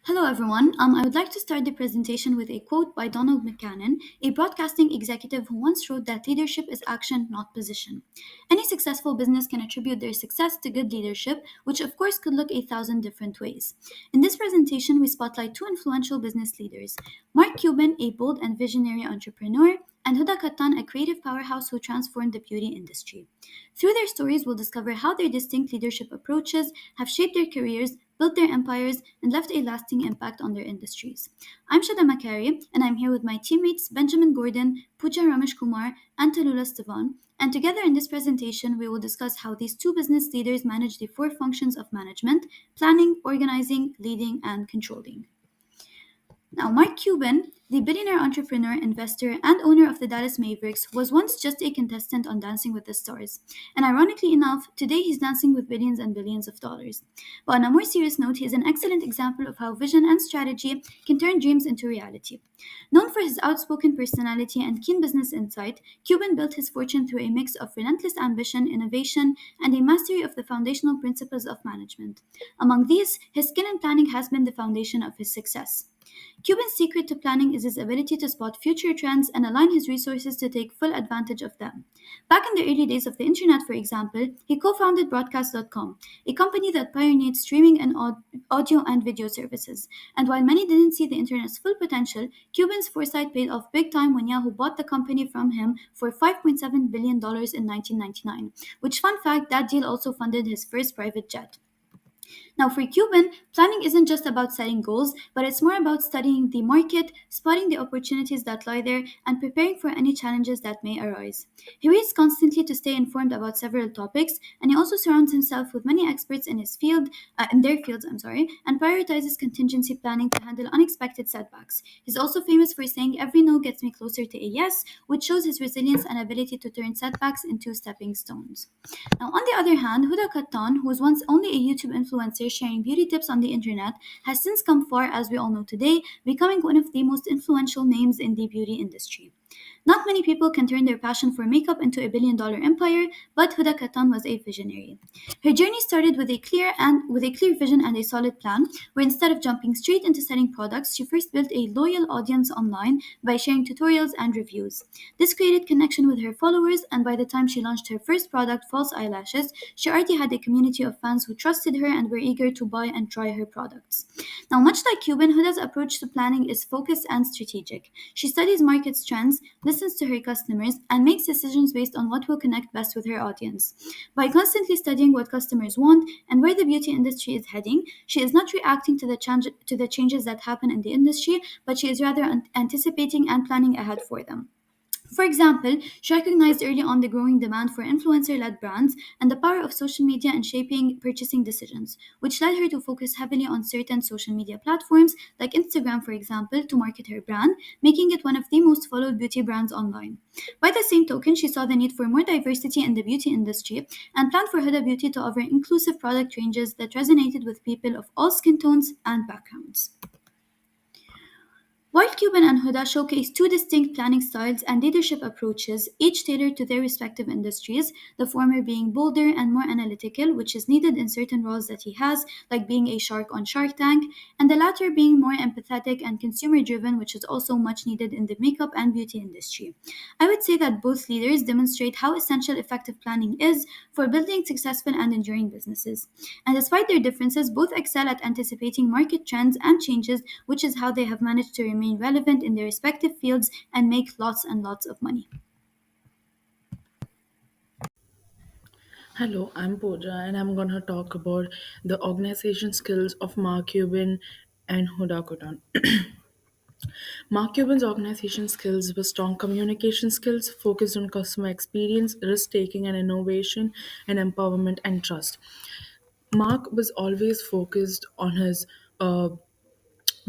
Hello, everyone. I would like to start the presentation with a quote by Donald McCannon, a broadcasting executive who once wrote that leadership is action, not position. Any successful business can attribute their success to good leadership, which of course could look a thousand different ways. In this presentation, we spotlight two influential business leaders: Mark Cuban, a bold and visionary entrepreneur, and Huda Kattan, a creative powerhouse who transformed the beauty industry. Through their stories, we'll discover how their distinct leadership approaches have shaped their careers, built their empires, and left a lasting impact on their industries. I'm Shada Makari, and I'm here with my teammates Benjamin Gordon, Pooja Ramesh Kumar, and Talula Stavan. And together in this presentation, we will discuss how these two business leaders manage the four functions of management: planning, organizing, leading, and controlling. Now, Mark Cuban, the billionaire entrepreneur, investor, and owner of the Dallas Mavericks, was once just a contestant on Dancing with the Stars. And ironically enough, today he's dancing with billions and billions of dollars. But on a more serious note, he is an excellent example of how vision and strategy can turn dreams into reality. Known for his outspoken personality and keen business insight, Cuban built his fortune through a mix of relentless ambition, innovation, and a mastery of the foundational principles of management. Among these, his skill in planning has been the foundation of his success. Cuban's secret to planning is his ability to spot future trends and align his resources to take full advantage of them. Back in the early days of the internet, for example, he co founded Broadcast.com, a company that pioneered streaming and audio and video services. And while many didn't see the internet's full potential, Cuban's foresight paid off big time when Yahoo bought the company from him for $5.7 billion in 1999, which, fun fact, that deal also funded his first private jet. Now, for Cuban, planning isn't just about setting goals, but it's more about studying the market, spotting the opportunities that lie there, and preparing for any challenges that may arise. He reads constantly to stay informed about several topics, and he also surrounds himself with many experts in his field, in their fields, and prioritizes contingency planning to handle unexpected setbacks. He's also famous for saying, "Every no gets me closer to a yes," which shows his resilience and ability to turn setbacks into stepping stones. Now, on the other hand, Huda Kattan, who was once only a YouTube influencer sharing beauty tips on the internet, has since come far, as we all know today, becoming one of the most influential names in the beauty industry. Not many people can turn their passion for makeup into a billion-dollar empire, but Huda Kattan was a visionary. Her journey started with a clear vision and a solid plan, where instead of jumping straight into selling products, she first built a loyal audience online by sharing tutorials and reviews. This created connection with her followers, and by the time she launched her first product, false eyelashes, she already had a community of fans who trusted her and were eager to buy and try her products. Now, much like Cuban, Huda's approach to planning is focused and strategic. She studies market trends, listens to her customers, and makes decisions based on what will connect best with her audience. By constantly studying what customers want and where the beauty industry is heading, she is not reacting to the changes that happen in the industry, but she is rather anticipating and planning ahead for them. For example, she recognized early on the growing demand for influencer led brands and the power of social media in shaping purchasing decisions, which led her to focus heavily on certain social media platforms, like Instagram, for example, to market her brand, making it one of the most followed beauty brands online. By the same token, she saw the need for more diversity in the beauty industry and planned for Huda Beauty to offer inclusive product ranges that resonated with people of all skin tones and backgrounds. While Cuban and Huda showcase two distinct planning styles and leadership approaches, each tailored to their respective industries, the former being bolder and more analytical, which is needed in certain roles that he has, like being a shark on Shark Tank, and the latter being more empathetic and consumer driven, which is also much needed in the makeup and beauty industry. I would say that both leaders demonstrate how essential effective planning is for building successful and enduring businesses. And despite their differences, both excel at anticipating market trends and changes, which is how they have managed to remain relevant in their respective fields and make lots and lots of money. Hello, I'm Pooja, and I'm gonna talk about the organization skills of Mark Cuban and Huda Kutan. Mark Cuban's organization skills were strong communication skills, focused on customer experience, risk taking, and innovation, and empowerment and trust. Mark was always focused on his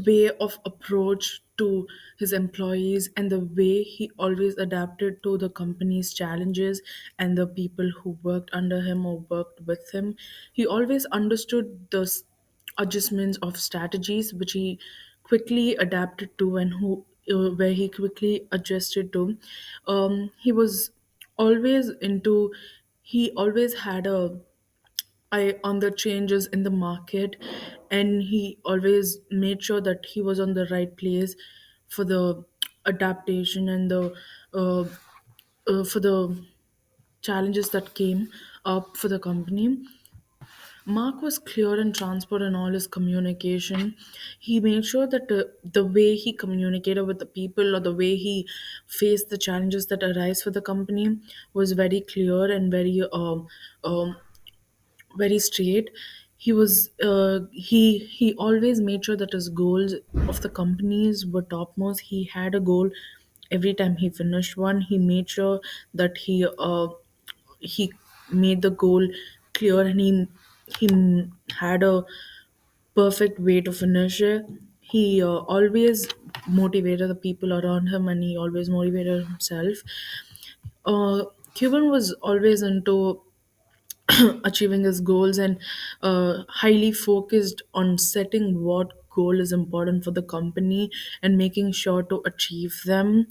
way of approach to his employees and the way he always adapted to the company's challenges and the people who worked under him or worked with him. He always understood the adjustments of strategies which he quickly adapted to and who where he quickly adjusted to. He was always into he always had a eye on the changes in the market, and he always made sure that he was on the right place for the adaptation and the uh, for the challenges that came up for the company. Mark was clear and transparent in all his communication. He made sure that the way he communicated with the people or the way he faced the challenges that arise for the company was very clear and um, very straight. He always made sure that his goals of the companies were topmost. He had a goal every time he finished one. He made sure that he made the goal clear, and he had a perfect way to finish it. He always motivated the people around him, and he always motivated himself. Cuban was always into achieving his goals and highly focused on setting what goal is important for the company and making sure to achieve them.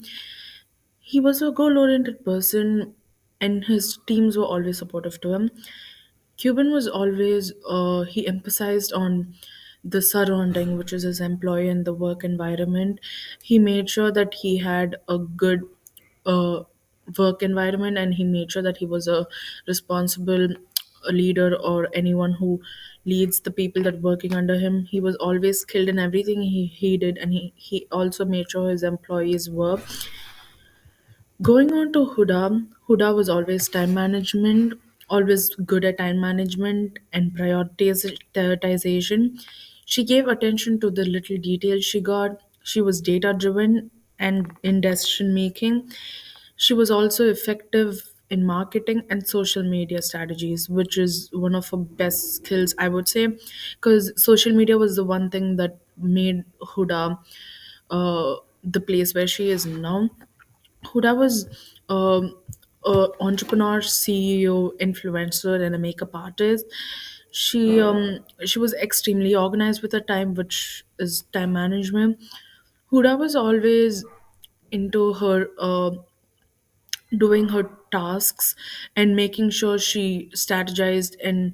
He was a goal oriented person, and his teams were always supportive to him. Cuban was always, he emphasized on the surrounding, which is his employee and the work environment. He made sure that he had a good uh, work environment, and he made sure that he was a responsible leader or anyone who leads the people that working under him. He was always skilled in everything he did, and he also made sure his employees were. Going on to Huda was always time management, always good at time management and prioritization. She gave attention to the little details she got. She was data driven and in decision making. She was also effective in marketing and social media strategies, which is one of her best skills, I would say, because social media was the one thing that made Huda the place where she is now. Huda was a entrepreneur, CEO, influencer, and a makeup artist. She was extremely organized with her time, which is time management. Huda was always into her doing her tasks and making sure she strategized and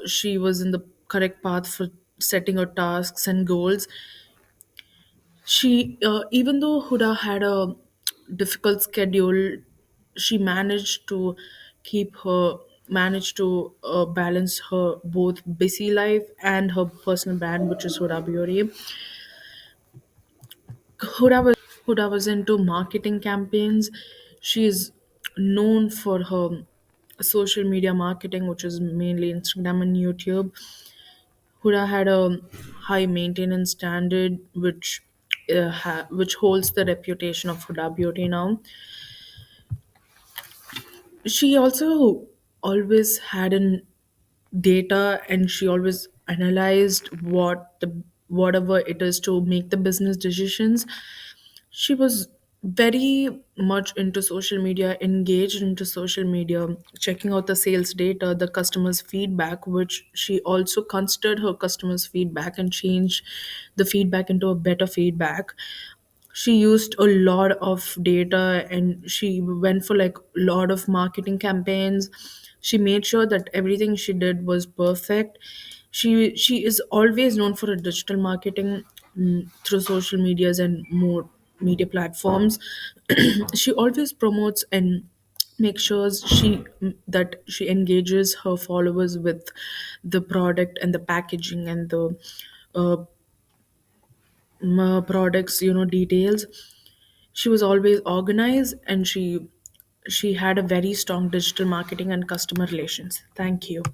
she was in the correct path for setting her tasks and goals. Even though Huda had a difficult schedule, she managed to balance her both busy life and her personal brand, which is Huda Beauty. Huda was into marketing campaigns. She is known for her social media marketing, which is mainly Instagram and YouTube. Huda had a high maintenance standard, which holds the reputation of Huda Beauty now. She also always had an data, and she always analyzed whatever it is to make the business decisions. She was very much into social media, engaged into social media, checking out the sales data, the customers feedback, which she also considered her customers feedback and changed the feedback into a better feedback. She used a lot of data, and she went for like a lot of marketing campaigns. She made sure that everything she did was perfect. She is always known for her digital marketing, through social medias and more media platforms. She always promotes and makes sure that she engages her followers with the product and the packaging and the uh, products, details. She was always organized, and she had a very strong digital marketing and customer relations. Thank you.